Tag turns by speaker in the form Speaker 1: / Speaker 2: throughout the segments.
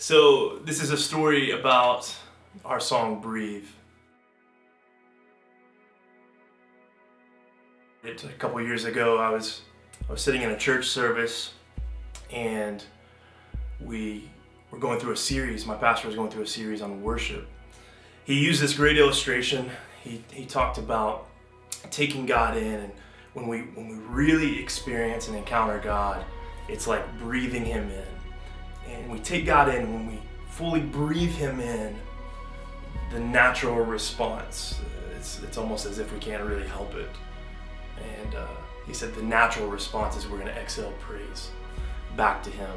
Speaker 1: So this is a story about our song Breathe. A couple years ago I was sitting in a church service and we were going through a series. My pastor was going through a series on worship. He used this great illustration. He talked about taking God in, and when we really experience and encounter God, it's like breathing Him in. And we take God in, when we fully breathe Him in, the natural response, it's almost as if we can't really help it. And he said the natural response is we're going to exhale praise back to Him.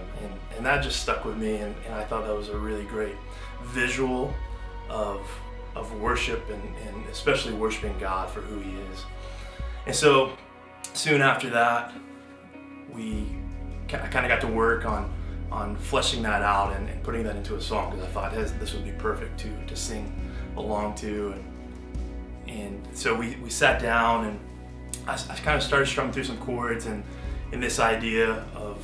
Speaker 1: And that just stuck with me, and I thought that was a really great visual of worship, and especially worshiping God for who He is. And so soon after that, I kind of got to work on fleshing that out and putting that into a song, because I thought this would be perfect to sing along to. And so we sat down, and I kind of started strumming through some chords, and in this idea of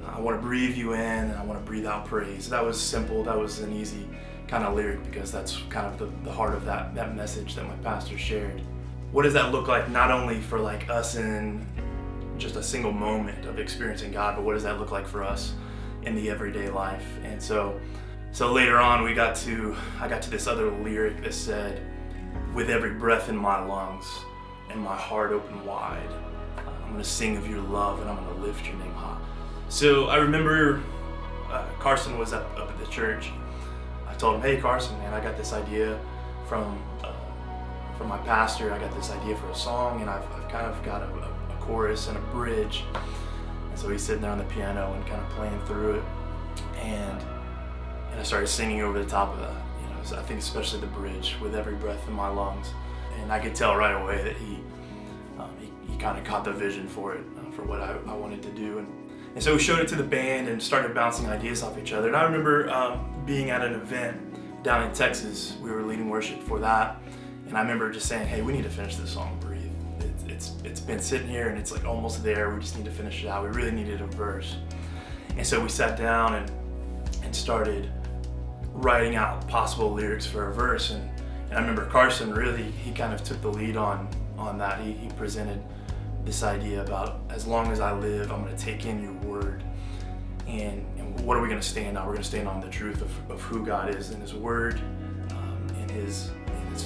Speaker 1: I want to breathe you in and I want to breathe out praise. That was simple. That was an easy kind of lyric, because that's kind of the heart of that message that my pastor shared. What does that look like, not only for like us in just a single moment of experiencing God, but what does that look like for us in the everyday life? And so later on I got to this other lyric that said, with every breath in my lungs and my heart open wide, I'm going to sing of your love and I'm going to lift your name high. So I remember Carson was up at the church. I told him, hey Carson, man, I got this idea from my pastor. I got this idea for a song, and I've kind of got a chorus and a bridge. And so he's sitting there on the piano and kind of playing through it, and I started singing over the top of that. So I think especially the bridge, with every breath in my lungs. And I could tell right away that he kind of caught the vision for it, for what I wanted to do. And so we showed it to the band and started bouncing ideas off each other. And I remember being at an event down in Texas. We were leading worship for that. And I remember just saying, hey, we need to finish this song, Breathe. It's been sitting here and it's like almost there. We just need to finish it out. We really needed a verse. And so we sat down and started writing out possible lyrics for a verse. And I remember Carson really, he kind of took the lead on that. He presented this idea about, as long as I live, I'm going to take in your word. And what are we going to stand on? We're going to stand on the truth of who God is in His word, in His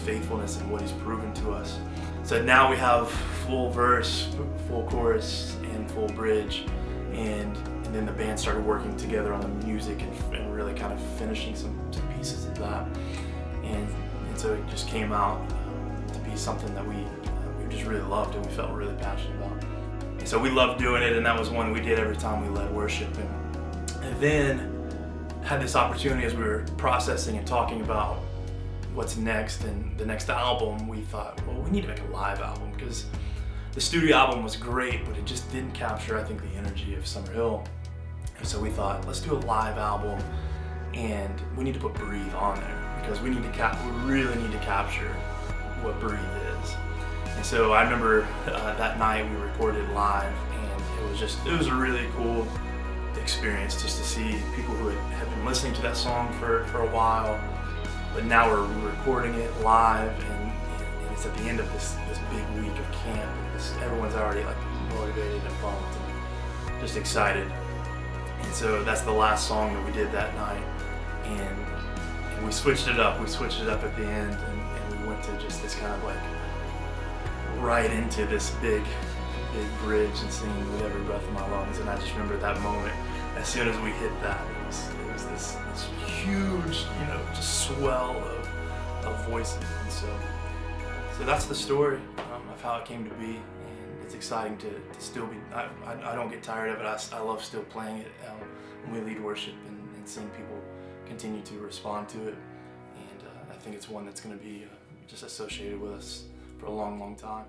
Speaker 1: faithfulness, and what He's proven to us. So now we have full verse, full chorus, and full bridge. And then the band started working together on the music and really kind of finishing some pieces of that. And so it just came out to be something that we just really loved and we felt really passionate about. And so we loved doing it, and that was one we did every time we led worship. And then had this opportunity, as we were processing and talking about what's next and the next album, we thought, well, we need to make a live album, because the studio album was great, but it just didn't capture, I think, the energy of Summerhill. And so we thought, let's do a live album, and we need to put Breathe on there, because we really need to capture what Breathe is. And so I remember that night we recorded live, and it was a really cool experience just to see people who had been listening to that song for a while, but now we're recording it live, and it's at the end of this big week of camp. Everyone's already like motivated and pumped and just excited. And so that's the last song that we did that night, and we switched it up. We switched it up at the end, and we went to just this kind of like right into this big bridge and singing with every breath in my lungs. And I just remember that moment. As soon as we hit that, it was this huge, just swell of voices. And so that's the story of how it came to be. And it's exciting to still be, I don't get tired of it. I love still playing it when we lead worship and seeing people continue to respond to it. And I think it's one that's going to be just associated with us for a long, long time.